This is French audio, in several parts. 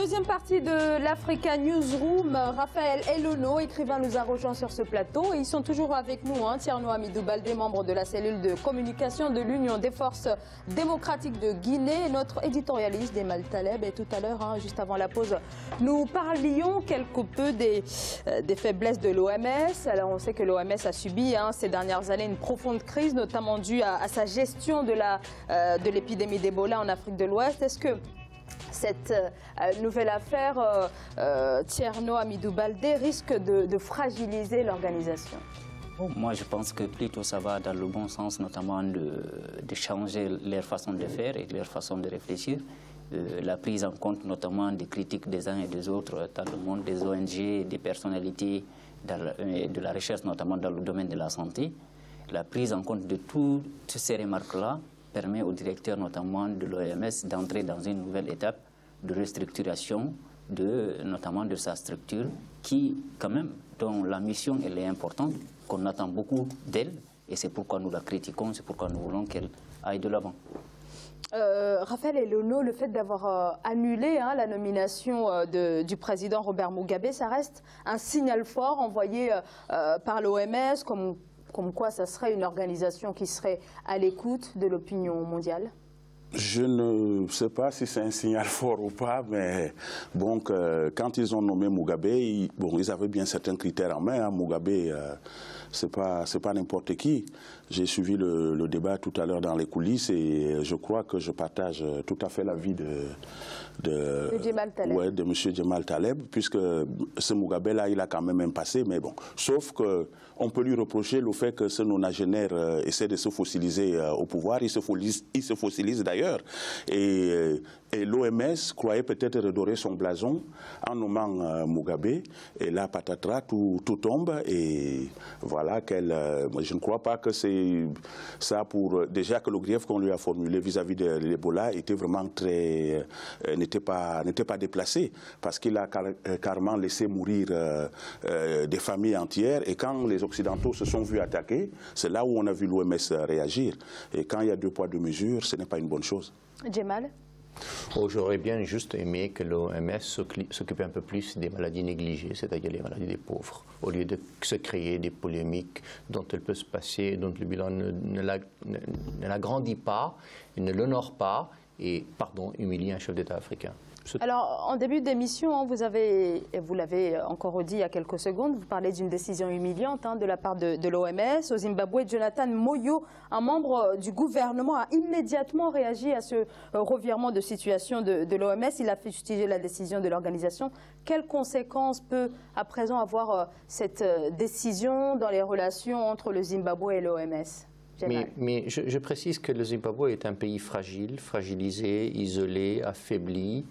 deuxième partie de l'Africa Newsroom, Raphaël Elono, écrivain, nous a rejoint sur ce plateau. Et ils sont toujours avec nous, Thierno Hamidou Baldé, membre de la cellule de communication de l'Union des forces démocratiques de Guinée, et notre éditorialiste Jemal Taleb. Et tout à l'heure, juste avant la pause, nous parlions quelque peu des faiblesses de l'OMS. Alors on sait que l'OMS a subi ces dernières années une profonde crise, notamment due à sa gestion de l'épidémie d'Ebola en Afrique de l'Ouest. Est-ce que cette nouvelle affaire, Thierno Hamidou Baldé, risque de fragiliser l'organisation? Moi, je pense que plutôt ça va dans le bon sens, notamment de changer leur façon de faire et leur façon de réfléchir. La prise en compte notamment des critiques des uns et des autres dans le monde, des ONG, des personnalités, de la recherche, notamment dans le domaine de la santé. La prise en compte de toutes ces remarques-là permet au directeur notamment de l'OMS d'entrer dans une nouvelle étape de restructuration, notamment de sa structure, qui, quand même, dont la mission elle est importante, qu'on attend beaucoup d'elle, et c'est pourquoi nous la critiquons, c'est pourquoi nous voulons qu'elle aille de l'avant. Raphaël Elono, le fait d'avoir annulé la nomination du président Robert Mugabe, ça reste un signal fort envoyé par l'OMS, comme quoi ça serait une organisation qui serait à l'écoute de l'opinion mondiale? Je ne sais pas si c'est un signal fort ou pas, mais bon, quand ils ont nommé Mugabe, ils avaient bien certains critères en main. Mugabe, c'est pas n'importe qui. J'ai suivi le débat tout à l'heure dans les coulisses et je crois que je partage tout à fait l'avis de M. Jemal Taleb, puisque ce Mugabe-là, il a quand même un passé, mais bon. Sauf qu'on peut lui reprocher le fait que ce nonagénaire essaie de se fossiliser au pouvoir. Il se fossilise d'ailleurs. Et l'OMS croyait peut-être redorer son blason en nommant Mugabe. Et là, patatras, tout tombe. Et voilà je ne crois pas que c'est ça pour... Déjà que le grief qu'on lui a formulé vis-à-vis de l'Ebola était vraiment n'était pas déplacé, parce qu'il a carrément laissé mourir des familles entières. Et quand les Occidentaux se sont vus attaquer, c'est là où on a vu l'OMS réagir. Et quand il y a 2 poids 2 mesures, ce n'est pas une bonne chose. Jemal? J'aurais bien juste aimé que l'OMS s'occupe un peu plus des maladies négligées, c'est-à-dire les maladies des pauvres, au lieu de se créer des polémiques dont elle peut se passer, dont le bilan ne l'agrandit pas, ne l'honore pas et, pardon, humilie un chef d'État africain. Alors, en début d'émission, vous l'avez encore dit il y a quelques secondes, vous parlez d'une décision humiliante de la part de l'OMS. Au Zimbabwe, Jonathan Moyo, un membre du gouvernement, a immédiatement réagi à ce revirement de situation de l'OMS. Il a fustigé la décision de l'organisation. Quelles conséquences peut à présent avoir cette décision dans les relations entre le Zimbabwe et l'OMS ? Mais je précise que le Zimbabwe est un pays fragile, fragilisé, isolé, affaibli.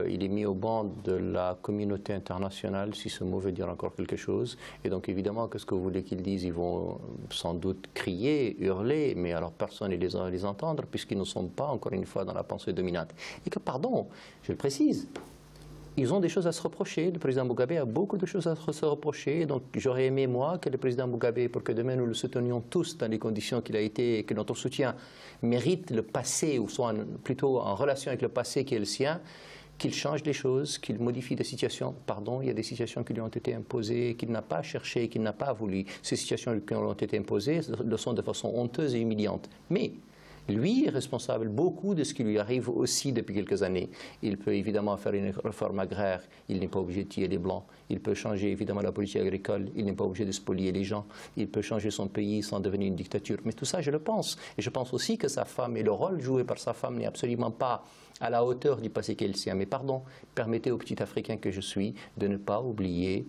Il est mis au banc de la communauté internationale, si ce mot veut dire encore quelque chose. Et donc évidemment, qu'est-ce que vous voulez qu'ils disent? Ils vont sans doute crier, hurler, mais alors personne ne les entendre, puisqu'ils ne sont pas, encore une fois, dans la pensée dominante. Et que, pardon, je le précise, ils ont des choses à se reprocher. Le président Mugabe a beaucoup de choses à se reprocher. Donc j'aurais aimé, moi, que le président Mugabe, pour que demain nous le soutenions tous dans les conditions qu'il a été, et que notre soutien mérite le passé, ou soit plutôt en relation avec le passé qui est le sien, qu'il change les choses, qu'il modifie des situations. Pardon, il y a des situations qui lui ont été imposées, qu'il n'a pas cherché, qu'il n'a pas voulu. Ces situations qui lui ont été imposées le sont de façon honteuse et humiliante. Mais lui est responsable beaucoup de ce qui lui arrive aussi depuis quelques années. Il peut évidemment faire une réforme agraire, il n'est pas obligé de tuer les Blancs. Il peut changer évidemment la politique agricole, il n'est pas obligé de spolier les gens. Il peut changer son pays sans devenir une dictature. Mais tout ça, je le pense. Et je pense aussi que sa femme et le rôle joué par sa femme n'est absolument pas à la hauteur du passé qu'elle sien. Mais pardon, permettez au petit Africain que je suis de ne pas oublier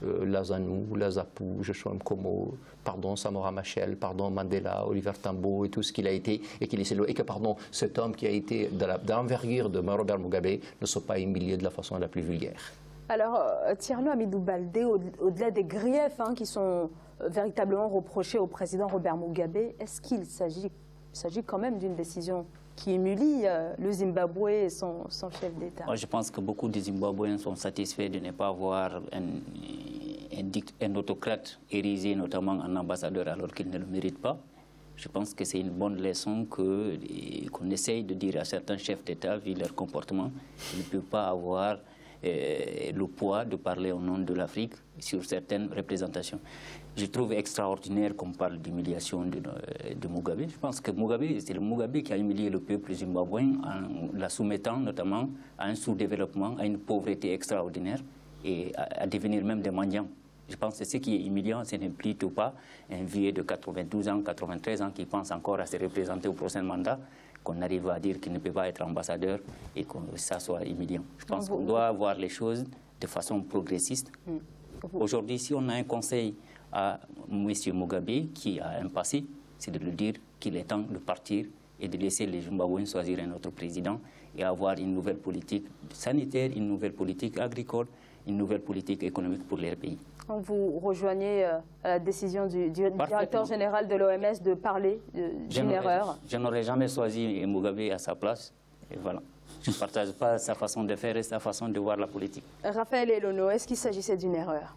Lazanou, Lazapou, Joshua Nkomo, pardon, Samora Machel, pardon, Mandela, Oliver Tambo et tout ce qu'il a été et que pardon, cet homme qui a été de l'envergure de Robert Mugabe ne soit pas humilié de la façon la plus vulgaire. Alors, Thierno Hamidou Baldé, au-delà des griefs qui sont véritablement reprochés au président Robert Mugabe, est-ce qu'il s'agit quand même d'une décision qui humilie le Zimbabwe et son chef d'État? Je pense que beaucoup de Zimbabwéens sont satisfaits de ne pas avoir un autocrate érigé notamment en ambassadeur alors qu'il ne le mérite pas. Je pense que c'est une bonne leçon qu'on essaye de dire à certains chefs d'État, vu leur comportement, qu'ils ne peuvent pas avoir le poids de parler au nom de l'Afrique sur certaines représentations. Je trouve extraordinaire qu'on parle d'humiliation de Mugabe. Je pense que c'est le Mugabe qui a humilié le peuple zimbabwéen en la soumettant notamment à un sous-développement, à une pauvreté extraordinaire et à devenir même des mendiants. Je pense que ce qui est humiliant, ce n'est plutôt pas un vieux de 92 ans, 93 ans qui pense encore à se représenter au prochain mandat, qu'on arrive à dire qu'il ne peut pas être ambassadeur et que ça soit humiliant. Je pense qu'on doit voir les choses de façon progressiste. Aujourd'hui, si on a un conseil à M. Mugabe qui a un passé, c'est de lui dire qu'il est temps de partir et de laisser les Zimbabwéens choisir un autre président et avoir une nouvelle politique sanitaire, une nouvelle politique agricole, une nouvelle politique économique pour leur pays. Vous rejoignez la décision du directeur général de l'OMS de parler d'une erreur. Je n'aurais jamais choisi Mugabe à sa place. Et voilà. Je ne partage pas sa façon de faire et sa façon de voir la politique. Raphaël Elono, est-ce qu'il s'agissait d'une erreur?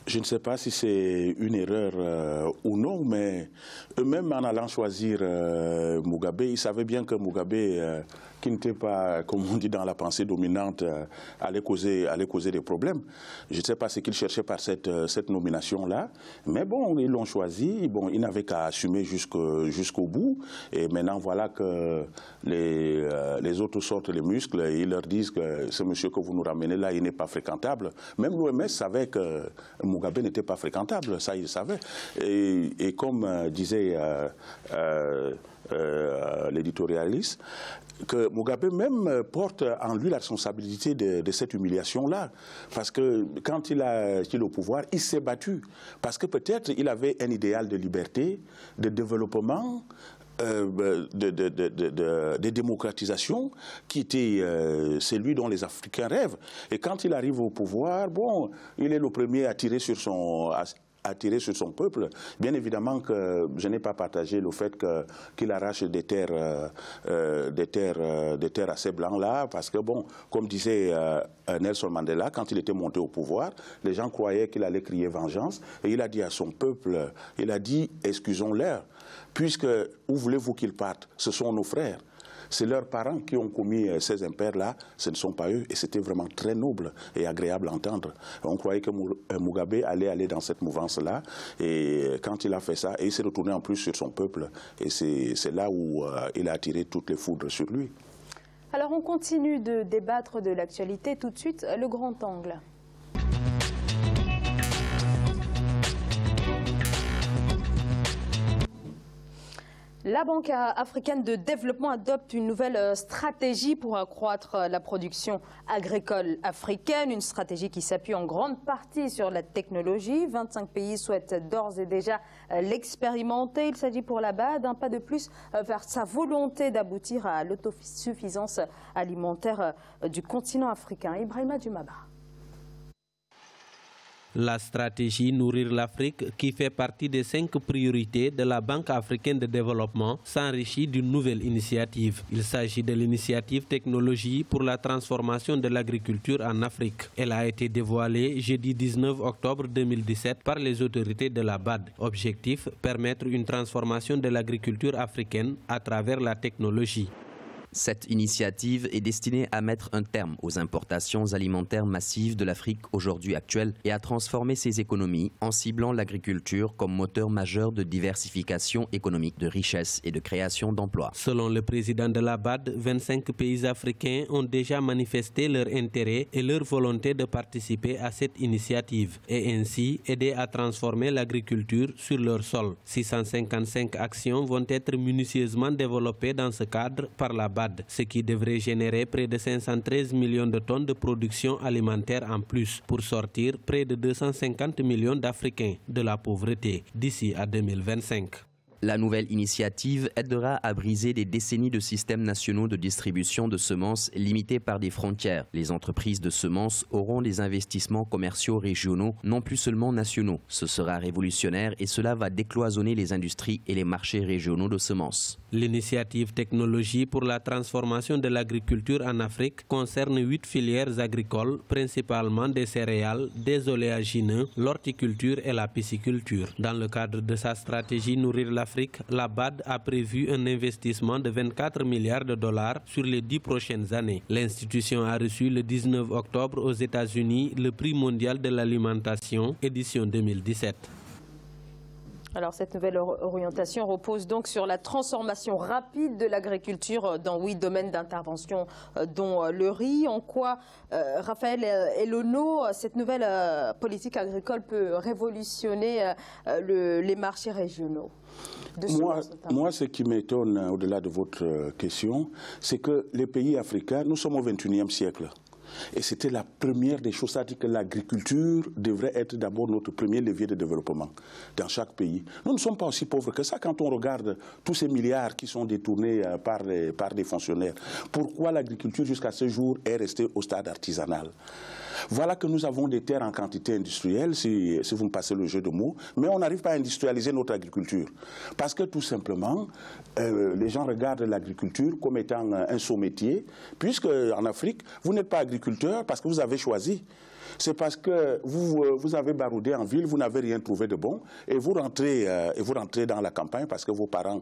Je ne sais pas si c'est une erreur ou non, mais eux-mêmes en allant choisir Mugabe, ils savaient bien que Mugabe, qui n'était pas, comme on dit dans la pensée dominante, allait causer des problèmes. Je ne sais pas ce qu'ils cherchaient par cette nomination-là, mais bon, ils l'ont choisi, bon, ils n'avaient qu'à assumer jusqu'au bout, et maintenant voilà que les autres sortent les muscles, et ils leur disent que ce monsieur que vous nous ramenez là, il n'est pas fréquentable. Même l'OMS savait que Mugabe n'était pas fréquentable, ça il savait. Et comme disait l'éditorialiste, que Mugabe même porte en lui la responsabilité de cette humiliation-là. Parce que quand il est au pouvoir, il s'est battu. Parce que peut-être il avait un idéal de liberté, de développement, de démocratisation qui était celui dont les Africains rêvent. Et quand il arrive au pouvoir, bon, il est le premier à tirer sur son peuple. Bien évidemment que je n'ai pas partagé le fait qu'il arrache des terres à ces blancs-là, parce que, bon, comme disait Nelson Mandela, quand il était monté au pouvoir, les gens croyaient qu'il allait crier vengeance, et il a dit à son peuple, il a dit, excusons-leur, puisque où voulez-vous qu'ils partent? Ce sont nos frères. C'est leurs parents qui ont commis ces impairs-là, ce ne sont pas eux. Et c'était vraiment très noble et agréable à entendre. On croyait que Mugabe allait aller dans cette mouvance-là. Et quand il a fait ça, et il s'est retourné en plus sur son peuple. Et c'est là où il a attiré toutes les foudres sur lui. Alors on continue de débattre de l'actualité. Tout de suite, le grand angle. La Banque africaine de développement adopte une nouvelle stratégie pour accroître la production agricole africaine, une stratégie qui s'appuie en grande partie sur la technologie. 25 pays souhaitent d'ores et déjà l'expérimenter. Il s'agit pour la BAD d'un pas de plus vers sa volonté d'aboutir à l'autosuffisance alimentaire du continent africain. Ibrahima Djoumaba. La stratégie Nourrir l'Afrique, qui fait partie des 5 priorités de la Banque africaine de développement, s'enrichit d'une nouvelle initiative. Il s'agit de l'initiative Technologie pour la transformation de l'agriculture en Afrique. Elle a été dévoilée jeudi 19 octobre 2017 par les autorités de la BAD. Objectif, permettre une transformation de l'agriculture africaine à travers la technologie. Cette initiative est destinée à mettre un terme aux importations alimentaires massives de l'Afrique aujourd'hui actuelle et à transformer ses économies en ciblant l'agriculture comme moteur majeur de diversification économique, de richesse et de création d'emplois. Selon le président de la BAD, 25 pays africains ont déjà manifesté leur intérêt et leur volonté de participer à cette initiative et ainsi aider à transformer l'agriculture sur leur sol. 655 actions vont être minutieusement développées dans ce cadre par la BAD, ce qui devrait générer près de 513 millions de tonnes de production alimentaire en plus pour sortir près de 250 millions d'Africains de la pauvreté d'ici à 2025. La nouvelle initiative aidera à briser des décennies de systèmes nationaux de distribution de semences limités par des frontières. Les entreprises de semences auront des investissements commerciaux régionaux, non plus seulement nationaux. Ce sera révolutionnaire et cela va décloisonner les industries et les marchés régionaux de semences. L'initiative Technologie pour la transformation de l'agriculture en Afrique concerne 8 filières agricoles, principalement des céréales, des oléagineux, l'horticulture et la pisciculture. Dans le cadre de sa stratégie Nourrir l'Afrique, Afrique, la BAD a prévu un investissement de 24 milliards de dollars sur les 10 prochaines années. L'institution a reçu le 19 octobre aux États-Unis le prix mondial de l'alimentation, édition 2017. Alors cette nouvelle orientation repose donc sur la transformation rapide de l'agriculture dans 8 domaines d'intervention dont le riz. En quoi, Raphaël Elono, cette nouvelle politique agricole peut révolutionner les marchés régionaux? Moi, ce qui m'étonne au-delà de votre question, c'est que les pays africains, nous sommes au XXIe siècle. Et c'était la première des choses, c'est-à-dire que l'agriculture devrait être d'abord notre premier levier de développement dans chaque pays. Nous ne sommes pas aussi pauvres que ça quand on regarde tous ces milliards qui sont détournés par des fonctionnaires. Pourquoi l'agriculture jusqu'à ce jour est restée au stade artisanal? Voilà que nous avons des terres en quantité industrielle, si vous me passez le jeu de mots, mais on n'arrive pas à industrialiser notre agriculture. Parce que tout simplement, les gens regardent l'agriculture comme étant un sous-métier, puisque en Afrique, vous n'êtes pas agriculteur parce que vous avez choisi. C'est parce que vous avez baroudé en ville, vous n'avez rien trouvé de bon, et vous rentrez dans la campagne parce que vos parents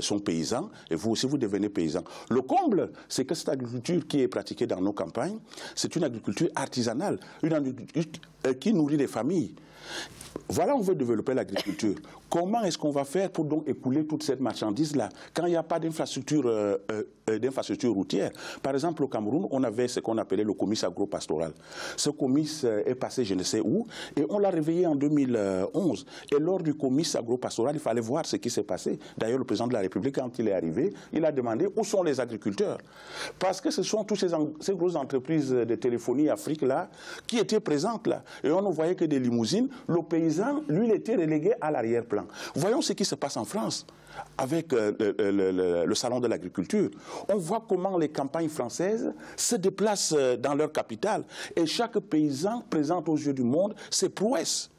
sont paysans, et vous aussi vous devenez paysan. Le comble, c'est que cette agriculture qui est pratiquée dans nos campagnes, c'est une agriculture artisanale, une agriculture qui nourrit les familles. Voilà, on veut développer l'agriculture. Comment est-ce qu'on va faire pour donc écouler toute cette marchandise-là quand il n'y a pas d'infrastructure routière? Par exemple, au Cameroun, on avait ce qu'on appelait le comice agro-pastoral. Ce comice est passé je ne sais où et on l'a réveillé en 2011. Et lors du comice agro-pastoral, il fallait voir ce qui s'est passé. D'ailleurs, le président de la République, quand il est arrivé, il a demandé où sont les agriculteurs. Parce que ce sont toutes ces grosses entreprises de téléphonie Afrique-là qui étaient présentes là. Et on ne voyait que des limousines. Le paysan, lui, il était relégué à l'arrière-plan. Voyons ce qui se passe en France avec le salon de l'agriculture. On voit comment les campagnes françaises se déplacent dans leur capitale et chaque paysan présente aux yeux du monde ses prouesses.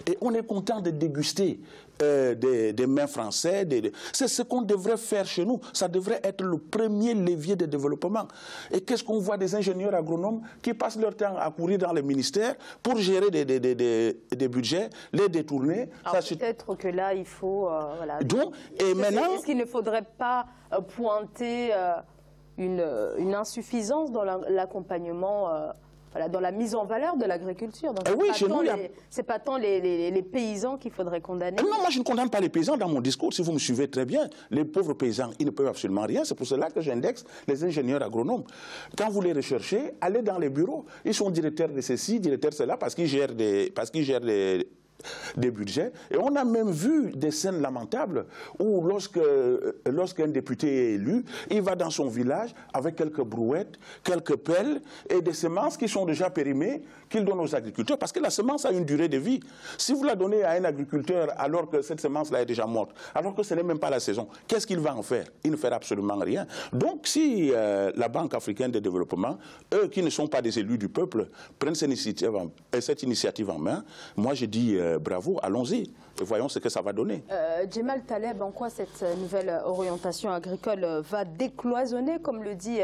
Et on est content de déguster des mains français. C'est ce qu'on devrait faire chez nous. Ça devrait être le premier levier de développement. Et qu'est-ce qu'on voit des ingénieurs agronomes qui passent leur temps à courir dans les ministères pour gérer des budgets, les détourner. Peut-être que là, il faut... voilà. Donc, et maintenant... Est-ce qu'il ne faudrait pas pointer une insuffisance dans l'accompagnement voilà, dans la mise en valeur de l'agriculture? Oui, c'est pas tant les paysans qu'il faudrait condamner. Non, moi je ne condamne pas les paysans dans mon discours, si vous me suivez très bien. Les pauvres paysans, ils ne peuvent absolument rien. C'est pour cela que j'indexe les ingénieurs agronomes. Quand vous les recherchez, allez dans les bureaux. Ils sont directeurs de ceci, directeurs de cela, parce qu'ils gèrent des budgets. Et on a même vu des scènes lamentables où lorsqu'un député est élu, il va dans son village avec quelques brouettes, quelques pelles et des semences qui sont déjà périmées qu'il donne aux agriculteurs parce que la semence a une durée de vie. Si vous la donnez à un agriculteur alors que cette semence-là est déjà morte, alors que ce n'est même pas la saison, qu'est-ce qu'il va en faire? Il ne fera absolument rien. Donc si la Banque africaine de développement, eux qui ne sont pas des élus du peuple, prennent cette initiative en main, moi je dis bravo, allons-y, et voyons ce que ça va donner. Djemal Taleb, en quoi cette nouvelle orientation agricole va décloisonner, comme le dit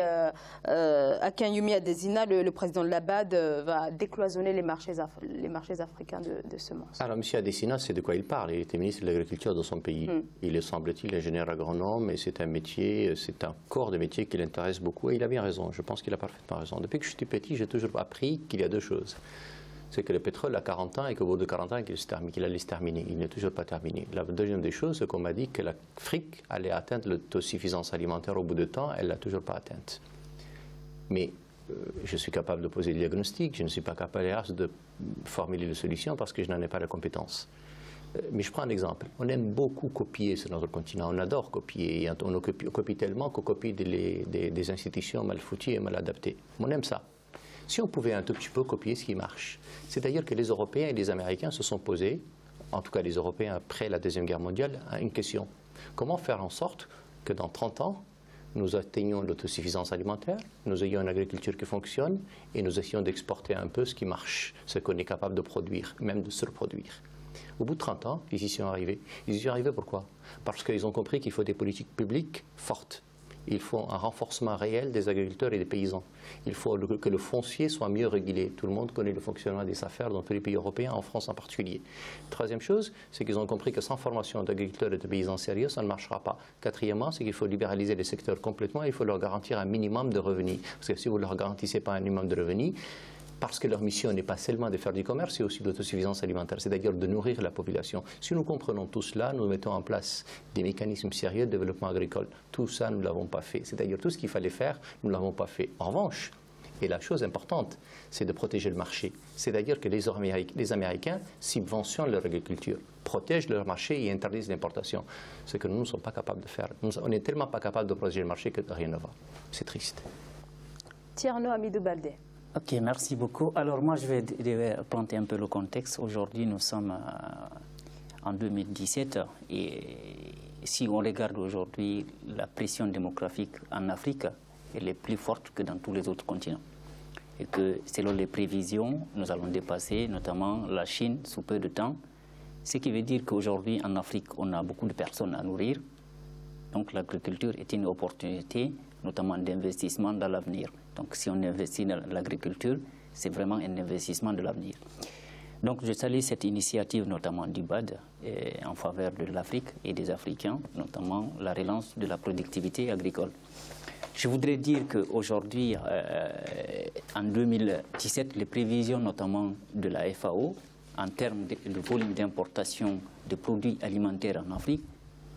Akin-Yumi Adesina, le président de la BAD, va décloisonner les marchés africains de semences? Alors, M. Adesina, c'est de quoi il parle. Il était ministre de l'Agriculture dans son pays. Il est, semble-t-il, ingénieur agronome, et c'est un métier, c'est un corps de métier qui l'intéresse beaucoup, et il a bien raison. Je pense qu'il a parfaitement raison. Depuis que je suis petit, j'ai toujours appris qu'il y a deux choses. C'est que le pétrole a 40 ans et qu'au bout de 40 ans, qu'il allait se terminer. Il n'est toujours pas terminé. La deuxième des choses, c'est qu'on m'a dit que l'Afrique allait atteindre l'autosuffisance alimentaire au bout de temps. Elle ne l'a toujours pas atteinte. Mais je suis capable de poser des diagnostics. Je ne suis pas capable de formuler des solutions parce que je n'en ai pas la compétence. Mais je prends un exemple. On aime beaucoup copier sur notre continent. On adore copier. On copie tellement qu'on copie des institutions mal foutues et mal adaptées. On aime ça. Si on pouvait un tout petit peu copier ce qui marche. C'est-à-dire que les Européens et les Américains se sont posés, en tout cas les Européens après la Deuxième Guerre mondiale, à une question. Comment faire en sorte que dans 30 ans, nous atteignions l'autosuffisance alimentaire, nous ayons une agriculture qui fonctionne et nous essayons d'exporter un peu ce qui marche, ce qu'on est capable de produire, même de surproduire. Au bout de 30 ans, ils y sont arrivés. Ils y sont arrivés pourquoi? Parce qu'ils ont compris qu'il faut des politiques publiques fortes. il faut un renforcement réel des agriculteurs et des paysans. Il faut que le foncier soit mieux régulé. Tout le monde connaît le fonctionnement des affaires dans tous les pays européens, en France en particulier. Troisième chose, c'est qu'ils ont compris que sans formation d'agriculteurs et de paysans sérieux, ça ne marchera pas. Quatrièmement, c'est qu'il faut libéraliser les secteurs complètement. Il faut leur garantir un minimum de revenus. Parce que si vous ne leur garantissez pas un minimum de revenus, parce que leur mission n'est pas seulement de faire du commerce, c'est aussi l'autosuffisance alimentaire, c'est-à-dire de nourrir la population. Si nous comprenons tout cela, nous mettons en place des mécanismes sérieux de développement agricole. Tout ça, nous ne l'avons pas fait. C'est-à-dire tout ce qu'il fallait faire, nous ne l'avons pas fait. En revanche, et la chose importante, c'est de protéger le marché. C'est-à-dire que les Américains subventionnent leur agriculture, protègent leur marché et interdisent l'importation. Ce que nous ne sommes pas capables de faire. On n'est tellement pas capables de protéger le marché que rien ne va. C'est triste. Tierno Hamidou Baldé. Ok, merci beaucoup. Alors moi, je vais planter un peu le contexte. Aujourd'hui, nous sommes en 2017 et si on regarde aujourd'hui, la pression démographique en Afrique, elle est plus forte que dans tous les autres continents. Et que selon les prévisions, nous allons dépasser notamment la Chine sous peu de temps. Ce qui veut dire qu'aujourd'hui, en Afrique, on a beaucoup de personnes à nourrir. Donc l'agriculture est une opportunité, notamment d'investissement dans l'avenir. Donc si on investit dans l'agriculture, c'est vraiment un investissement de l'avenir. Donc je salue cette initiative notamment du BAD en faveur de l'Afrique et des Africains, notamment la relance de la productivité agricole. Je voudrais dire qu'aujourd'hui, en 2017, les prévisions notamment de la FAO, en termes de volume d'importation de produits alimentaires en Afrique,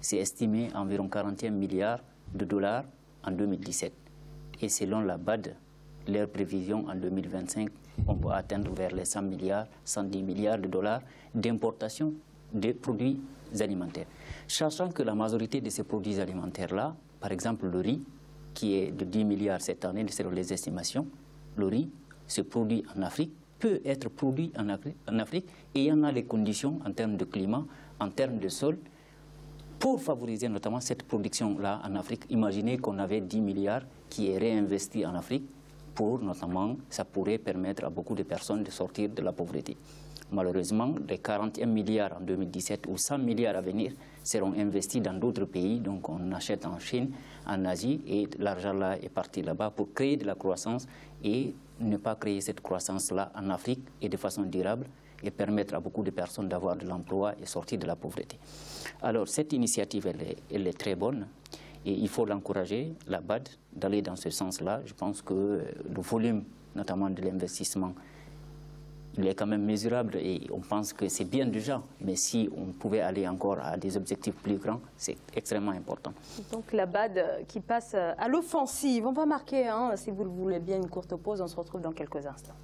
c'est estimé à environ 41 milliards de dollars en 2017. Et selon la BAD, leurs prévisions en 2025, on va atteindre vers les 100 milliards, 110 milliards de dollars d'importation de produits alimentaires. Sachant que la majorité de ces produits alimentaires-là, par exemple le riz, qui est de 10 milliards cette année, selon les estimations, le riz se produit en Afrique, peut être produit en Afrique, et il y en a les conditions en termes de climat, en termes de sol, pour favoriser notamment cette production-là en Afrique. Imaginez qu'on avait 10 milliards qui est réinvesti en Afrique pour notamment, ça pourrait permettre à beaucoup de personnes de sortir de la pauvreté. Malheureusement, les 41 milliards en 2017 ou 100 milliards à venir seront investis dans d'autres pays. Donc on achète en Chine, en Asie, et l'argent là est parti là-bas pour créer de la croissance et ne pas créer cette croissance-là en Afrique et de façon durable et permettre à beaucoup de personnes d'avoir de l'emploi et sortir de la pauvreté. Alors cette initiative, elle est très bonne et il faut l'encourager, la BAD, d'aller dans ce sens-là. Je pense que le volume, notamment de l'investissement, il est quand même mesurable et on pense que c'est bien déjà. Mais si on pouvait aller encore à des objectifs plus grands, c'est extrêmement important. Donc la BAD qui passe à l'offensive. On va marquer, si vous le voulez bien, une courte pause. On se retrouve dans quelques instants.